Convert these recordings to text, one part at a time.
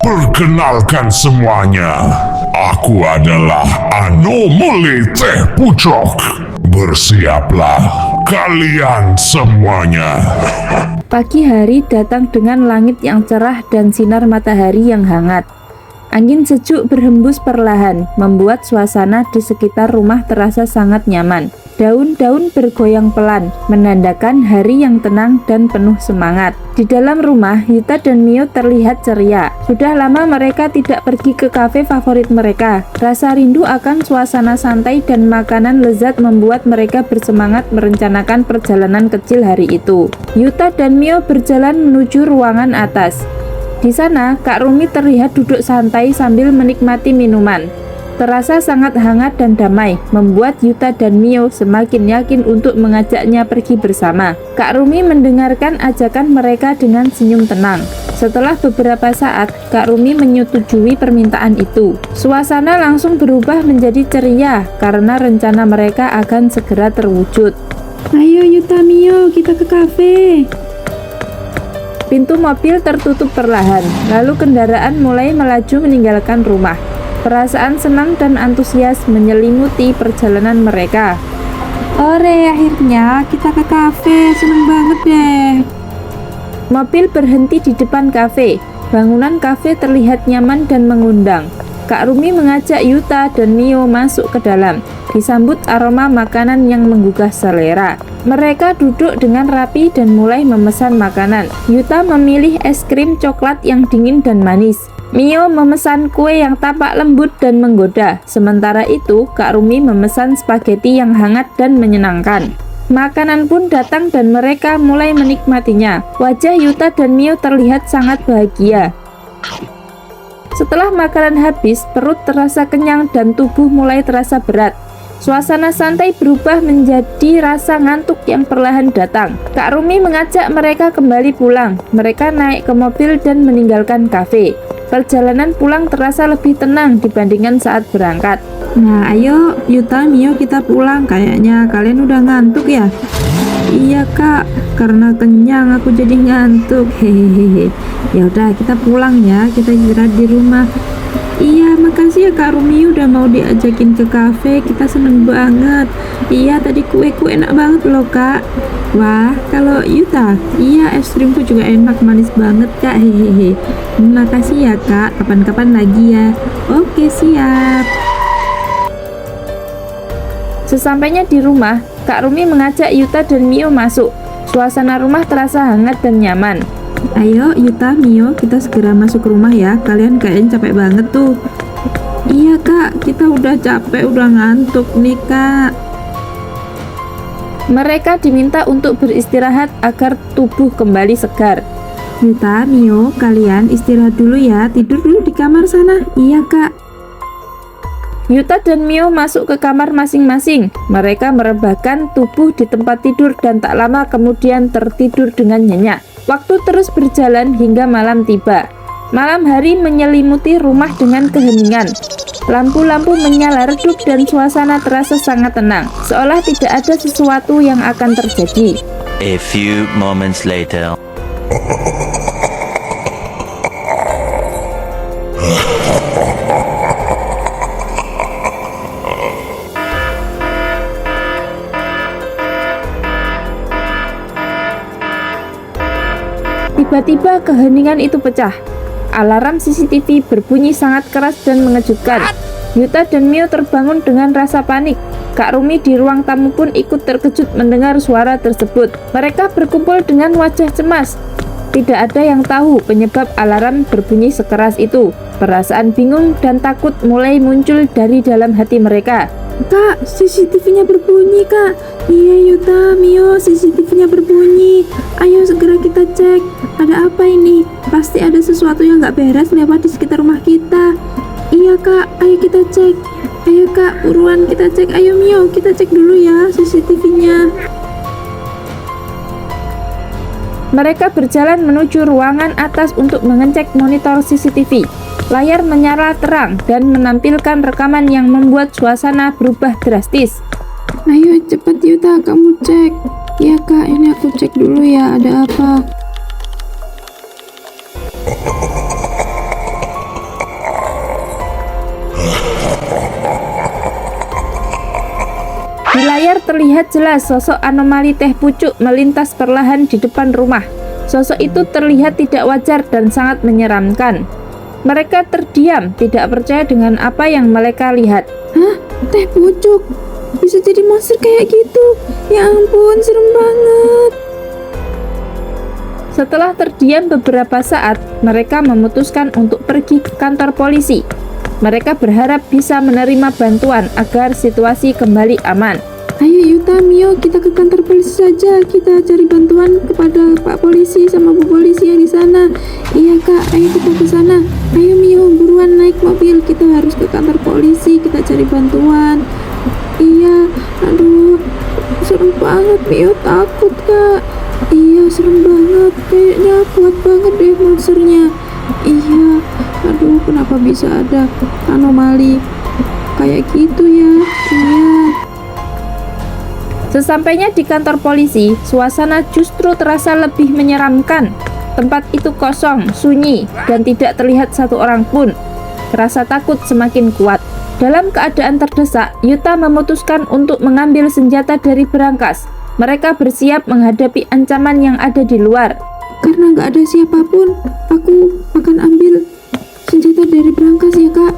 Perkenalkan semuanya, aku adalah Anomali Teh Pucok. Bersiaplah kalian semuanya. Pagi hari datang dengan langit yang cerah dan sinar matahari yang hangat. Angin sejuk berhembus perlahan, membuat suasana di sekitar rumah terasa sangat nyaman. Daun-daun bergoyang pelan, menandakan hari yang tenang dan penuh semangat. Di dalam rumah, Yuta dan Mio terlihat ceria. Sudah lama mereka tidak pergi ke kafe favorit mereka. Rasa rindu akan suasana santai dan makanan lezat membuat mereka bersemangat merencanakan perjalanan kecil hari itu. Yuta dan Mio berjalan menuju ruangan atas. Di sana, Kak Rumi terlihat duduk santai sambil menikmati minuman. Terasa sangat hangat dan damai, membuat Yuta dan Mio semakin yakin untuk mengajaknya pergi bersama. Kak Rumi mendengarkan ajakan mereka dengan senyum tenang. Setelah beberapa saat, Kak Rumi menyetujui permintaan itu. Suasana langsung berubah menjadi ceria karena rencana mereka akan segera terwujud. Ayo Yuta, Mio, kita ke kafe. Pintu mobil tertutup perlahan, lalu kendaraan mulai melaju meninggalkan rumah. Perasaan senang dan antusias menyelimuti perjalanan mereka. Ore, akhirnya kita ke kafe, seneng banget deh. Mobil berhenti di depan kafe. Bangunan kafe terlihat nyaman dan mengundang. Kak Rumi mengajak Yuta dan Mio masuk ke dalam, disambut aroma makanan yang menggugah selera. Mereka duduk dengan rapi dan mulai memesan makanan. Yuta memilih es krim coklat yang dingin dan manis. Mio memesan kue yang tampak lembut dan menggoda. Sementara itu, Kak Rumi memesan spaghetti yang hangat dan menyenangkan. Makanan pun datang dan mereka mulai menikmatinya. Wajah Yuta dan Mio terlihat sangat bahagia. Setelah makanan habis, perut terasa kenyang dan tubuh mulai terasa berat. Suasana santai berubah menjadi rasa ngantuk yang perlahan datang. Kak Rumi mengajak mereka kembali pulang. Mereka naik ke mobil dan meninggalkan kafe. Perjalanan pulang terasa lebih tenang dibandingkan saat berangkat. Nah, ayo Yuta, Mio, kita pulang. Kayaknya kalian udah ngantuk ya? Iya kak, karena kenyang aku jadi ngantuk. Hehehe. Ya udah, kita pulang ya. Kita istirahat di rumah. Iya, makasih ya Kak Rumi udah mau diajakin ke kafe. Kita seneng banget. Iya, tadi kue-kue enak banget loh Kak. Wah, kalau Yuta, iya es krimku juga enak, manis banget Kak. Hehehe. Makasih ya Kak, kapan-kapan lagi ya. Oke, siap. Sesampainya di rumah, Kak Rumi mengajak Yuta dan Mio masuk. Suasana rumah terasa hangat dan nyaman. Ayo Yuta, Mio, kita segera masuk ke rumah ya. Kalian kayaknya capek banget tuh. Iya Kak, kita udah capek, udah ngantuk nih Kak. Mereka diminta untuk beristirahat agar tubuh kembali segar. Yuta, Mio, kalian istirahat dulu ya. Tidur dulu di kamar sana. Iya Kak. Yuta dan Mio masuk ke kamar masing-masing. Mereka merebahkan tubuh di tempat tidur dan tak lama kemudian tertidur dengan nyenyak. Waktu terus berjalan hingga malam tiba. Malam hari menyelimuti rumah dengan keheningan. Lampu-lampu menyala redup dan suasana terasa sangat tenang, seolah tidak ada sesuatu yang akan terjadi. A few moments later. Tiba-tiba keheningan itu pecah. Alarm CCTV berbunyi sangat keras dan mengejutkan. Yuta dan Mio terbangun dengan rasa panik. Kak Rumi di ruang tamu pun ikut terkejut mendengar suara tersebut. Mereka berkumpul dengan wajah cemas. Tidak ada yang tahu penyebab alarm berbunyi sekeras itu. Perasaan bingung dan takut mulai muncul dari dalam hati mereka. Kak, CCTV-nya berbunyi Kak. Iya Yuta, Mio, CCTV-nya berbunyi. Ayo segera kita cek. Ada apa ini? Pasti ada sesuatu yang gak beres lewat di sekitar rumah kita. Iya Kak, ayo kita cek. Ayo Kak, buruan kita cek. Ayo Mio, kita cek dulu ya CCTV-nya. Mereka berjalan menuju ruangan atas untuk mengecek monitor CCTV. Layar menyala terang dan menampilkan rekaman yang membuat suasana berubah drastis. Ayo cepat Yuta, kamu cek. Ya Kak, ini aku cek dulu ya, ada apa. terlihat jelas sosok anomali teh pucuk melintas perlahan di depan rumah. Sosok itu terlihat tidak wajar dan sangat menyeramkan. Mereka terdiam, tidak percaya dengan apa yang mereka lihat. Hah? Teh pucuk? Bisa jadi monster kayak gitu? Ya ampun, serem banget. Setelah terdiam beberapa saat, mereka memutuskan untuk pergi ke kantor polisi. Mereka berharap bisa menerima bantuan agar situasi kembali aman. Ayo Yuta, Mio, kita ke kantor polisi saja. Kita cari bantuan kepada Pak Polisi sama Bu Polisi yang di sana. Iya Kak, ayo kita ke sana. Ayo Mio, buruan naik mobil. Kita harus ke kantor polisi. Kita cari bantuan. Iya, aduh, serem banget Mio, takut Kak. Iya, serem banget. Kayaknya kuat banget deh monsternya. Iya, aduh, kenapa bisa ada anomali kayak gitu ya? Iya. Sesampainya di kantor polisi, suasana justru terasa lebih menyeramkan. Tempat itu kosong, sunyi, dan tidak terlihat satu orang pun. Rasa takut semakin kuat. Dalam keadaan terdesak, Yuta memutuskan untuk mengambil senjata dari berangkas. Mereka bersiap menghadapi ancaman yang ada di luar. Karena nggak ada siapapun, aku akan ambil senjata dari berangkas ya Kak.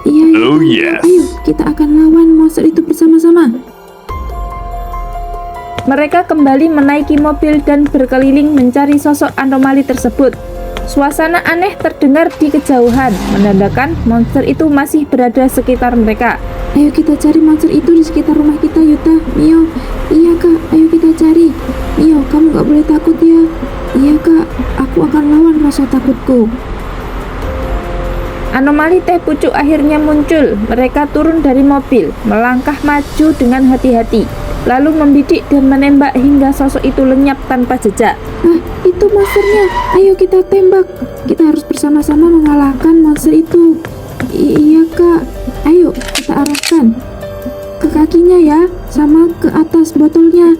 Iya, Oh, yes. Ayo, kita akan lawan monster itu bersama-sama. Mereka kembali menaiki mobil dan berkeliling mencari sosok anomali tersebut. Suasana aneh terdengar di kejauhan, menandakan monster itu masih berada sekitar mereka. Ayo kita cari monster itu di sekitar rumah kita, Yuta, Mio. Iya Kak, ayo kita cari. Mio, kamu nggak boleh takut ya. Iya Kak, aku akan lawan rasa takutku. Anomali teh pucuk akhirnya muncul. Mereka turun dari mobil, melangkah maju dengan hati-hati, lalu membidik dan menembak hingga sosok itu lenyap tanpa jejak. Ah, itu monsternya. Ayo kita tembak. Kita harus bersama-sama mengalahkan monster itu. Iya Kak, ayo kita arahkan ke kakinya ya, sama ke atas botolnya.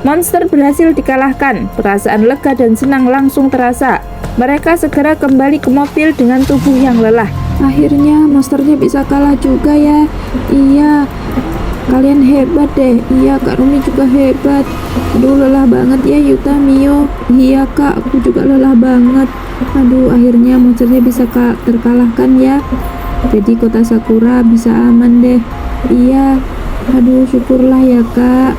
Monster berhasil dikalahkan. Perasaan lega dan senang langsung terasa. Mereka segera kembali ke mobil dengan tubuh yang lelah. Akhirnya monsternya bisa kalah juga ya. Iya, kalian hebat deh. Iya, Kak Rumi juga hebat. Aduh, lelah banget ya Yuta, Mio. Iya Kak, aku juga lelah banget. Aduh, akhirnya monsternya bisa terkalahkan ya. Jadi kota Sakura bisa aman deh. Iya, aduh syukurlah ya Kak.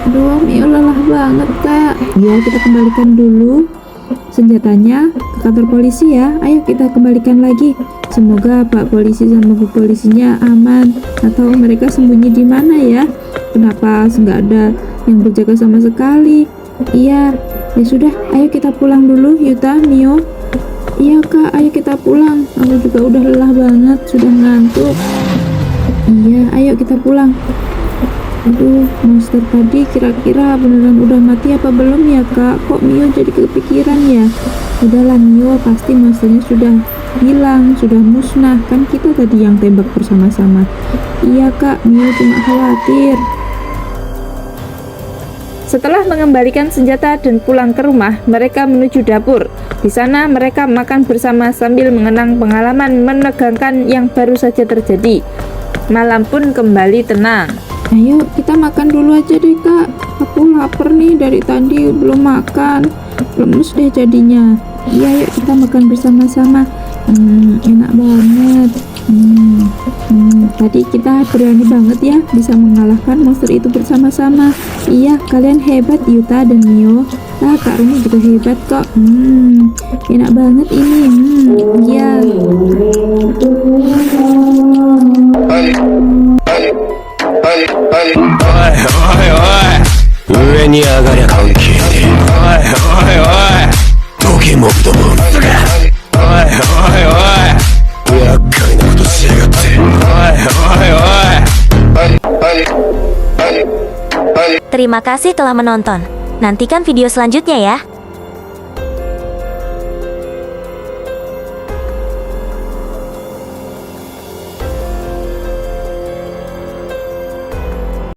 Aduh, Mio lelah banget Kak. Ya, kita kembalikan dulu senjatanya ke kantor polisi ya. Ayo kita kembalikan lagi. Semoga Pak Polisi sama Bu Polisinya aman, atau mereka sembunyi di mana ya? Kenapa nggak ada yang berjaga sama sekali? Iya, ya sudah. Ayo kita pulang dulu, Yuta, Mio. Iya Kak, ayo kita pulang. Aku juga udah lelah banget, sudah ngantuk. Iya, ayo kita pulang. Aduh, monster tadi kira-kira beneran udah mati apa belum ya Kak? Kok Mio jadi kepikiran ya? Udahlah Mio, pasti monsternya sudah hilang, sudah musnah. Kan kita tadi yang tembak bersama-sama. Iya Kak, Mio cuma khawatir. Setelah mengembalikan senjata dan pulang ke rumah, mereka menuju dapur. Di sana mereka makan bersama sambil mengenang pengalaman menegangkan yang baru saja terjadi. Malam pun kembali tenang. Ayo kita makan dulu aja deh Kak. Aku lapar nih, dari tadi belum makan. Lemes deh jadinya. Iya, yuk kita makan bersama-sama. Enak banget. Tadi kita berani banget ya bisa mengalahkan monster itu bersama-sama. Iya, kalian hebat Yuta dan Mio. Ah, Kak Rumi juga hebat kok. Enak banget ini. Iya. Terima kasih telah menonton. Nantikan video selanjutnya ya.